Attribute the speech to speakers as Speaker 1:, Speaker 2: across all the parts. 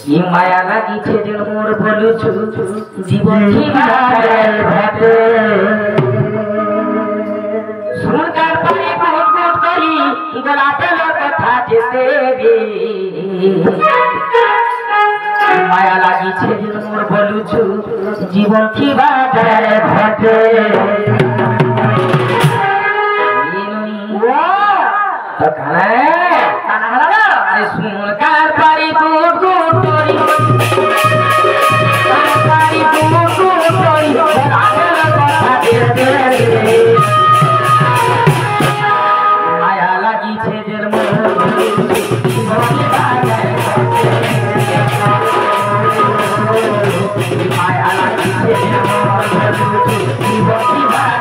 Speaker 1: কি মায়া লাগিছে যে মোর বলুছু জীবন ঠিকার ভাতে সুরকার পানি গুট গুট করি গলাতে কথা যেতে রে মায়া লাগিছে যে মোর বলুছু জীবন ঠিকার ভাতে তো কানা হালা আরে সুরকার পানি গুট গুট করি পানি গুট গুট করি গলাতে কথা যেতে রে মায়া লাগিছে যে মোর বলুছু জীবন ঠিকার মায়া লাগিছে যে মোর বলুছু জীবন ঠিকার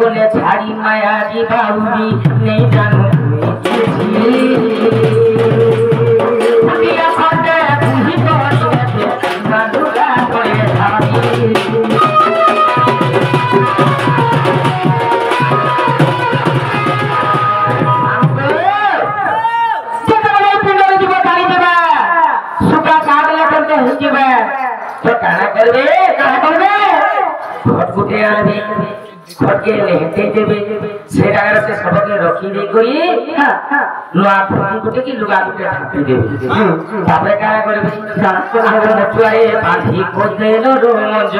Speaker 1: বলে ছাড়ি মায়া দি বাউরি নেই জানো কানা করবে ঘটগুটে আনবে ঘটকে লেহেতে দেবে সে জায়গায় সে সবকে রখি দেই করি নোয়া ফুটি গুটে কি লুগা গুটে ঢাকি দেবে তারপরে কানা করবে মচুয়ারে পাঁঠি কোদে রোজ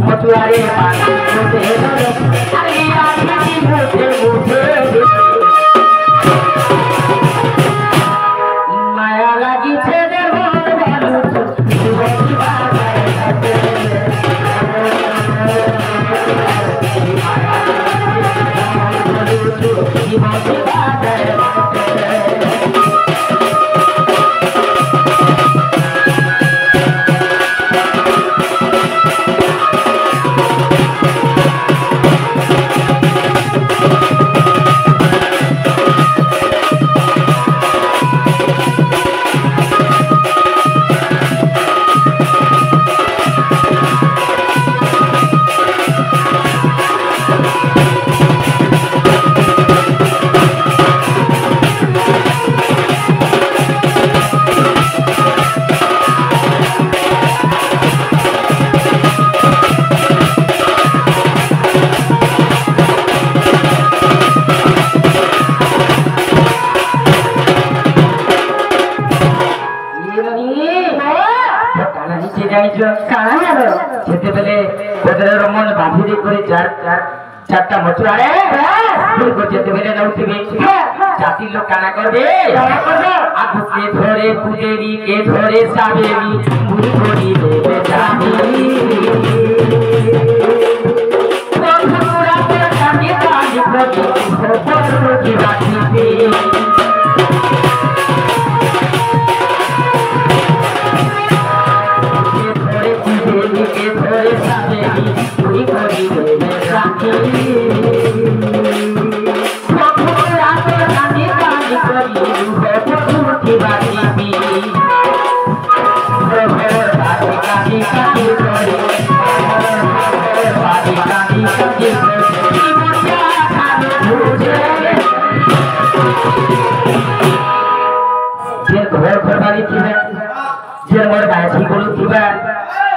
Speaker 1: মচুয়ারে পাঁঠি কোদে আরে আঠি মুঠে মুঠে মায়া লাগিছে যে মন ভালুছু জীবন চারটা মচুয়ারে যেতে বেলে নৌথিবে জাতির লোক কানা করবে আগুকে ধরে পুজেরি কে ধরে সাবেরি বুড়ি করি দেবে জানি বন্ধুরা কে কানে কানে প্রতি কি রাখিবে ধরে পুজেরি কে ধরে সাবেরি বুড়ি করি দেবে জানি ঘর ঘর বাড়ি থিবে যে মোর গাছি গরু থিবা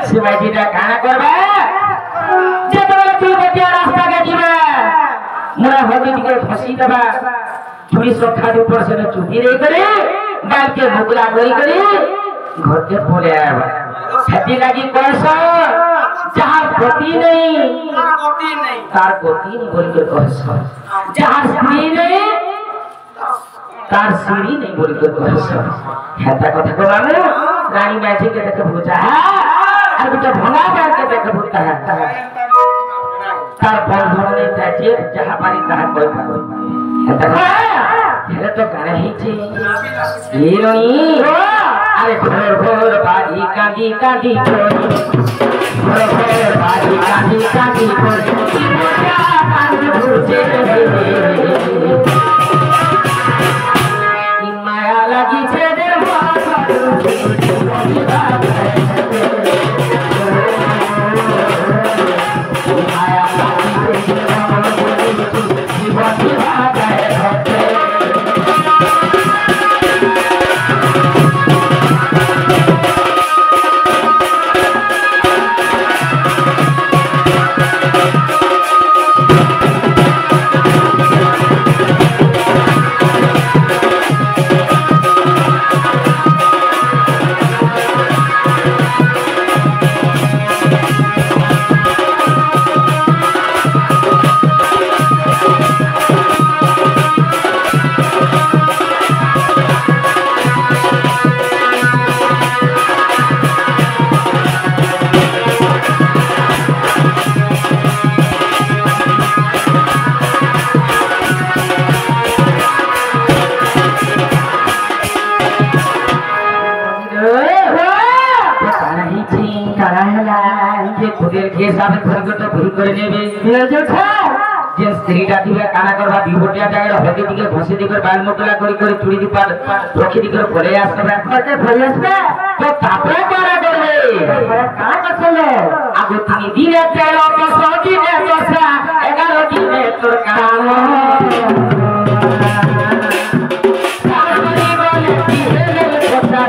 Speaker 1: সে মাইটিটা কানা করবে যেতবেলে তুই বটিয়া রাস্তাকে দিবে মোরা হবি দিকে ফসি দেবা চুরি সক্ষা দি উপর সেনে চুপি রে করে ডালকে ভুগলা গই করে ঘরকে পড়ে আবা সেটি লাগি কইছ যাহার গতি নেই তার গতি বলকে কইছ যাহার স্ত্রী নেই তার সিঁড়ি নেই বলি তো হেতা কথা কো মামু রানী ম্যাজিক কে দেখে বুঝা আর দুটো ভঙা বাড়কে দেখে বুঝা তার বন্ধনে থাকে যাহা পারি তাহা কই হেতা হেলে তো গানে হইছে হিরোই আরে ঘর ঘর বাড়ি কাঁদি কাঁদি ঘর ঘর বাড়ি কাঁদি কাঁদি ঘর মজা কাঁদ ঘুরছে মায়া লাগিছে রে মায়া साबे घर तो भूल कर नेबे जो था जे स्त्रीटा दिबे काना करबा बिबटिया जागे हगे दिके घसी दिके बाल मोटला करी चुड़ी दी पार रखी दिके पले आसबे ओते भई आसबे तो तापरे करा करबे का करछले आगो तिनी दिने तेल तो सदी ने दसा 11 दिने तोर काम सारी बोले दिले कोता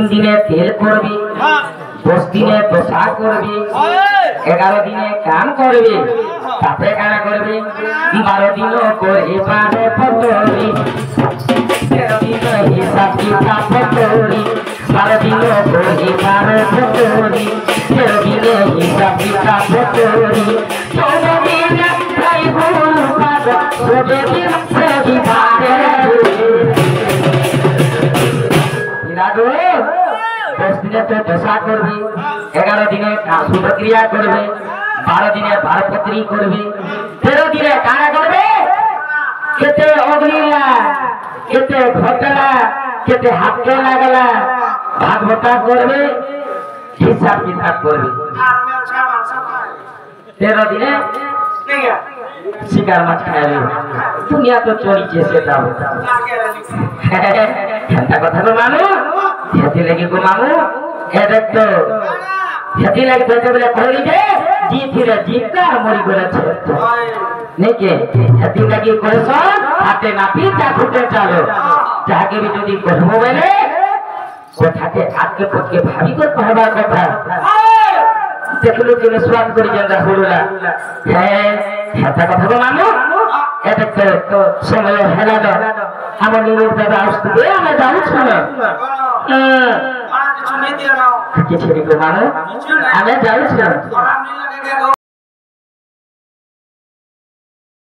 Speaker 1: दिने तेल करबी 10 दिने पोशाक करबी 11 दिने काम करबी तापरे काना करबी 12 दिनो करे पारे पतोरी 13 दिनो हिसाब किताब पतोरी 12 दिनो करे पारे पतोरी 13 दिनो हिसाब किताब पतोरी 14 दिने खाई भूल पाद 16 दिन से भी पारे इरादो 10 दिने तो दशा करबी 11 दिने कासु प्रक्रिया करबे 12 दिने भारपत्री करबे 13 दिने काना करबे केते अग्निला केते घटला केते हाथे लागला भागवता करबे हिसाब किताब करबे 13 दिने शिकार माछ खाइबे दुनिया तो चोरी जैसे ता होता घंटा कथा को मानो हेती लगी को मामू ए देख तो हेती लगी तो बोले कहली जे जी फिर जीता मरी गले छे नहीं के हेती लगी कहसन हाथे नापी चा फुटे चालो जाके भी जदी कहबो बेले कोठाके हाथ के पट के भाभी को कहबा कथा देखलो के स्वाद करी जंदा होलला हे हेता कथा को मामू ए देख तो समय हेला दो हम निरोध दादा आउस्तु आमे जाऊ छुना কিছু নেই গো মানো আমি যাই ছিলাম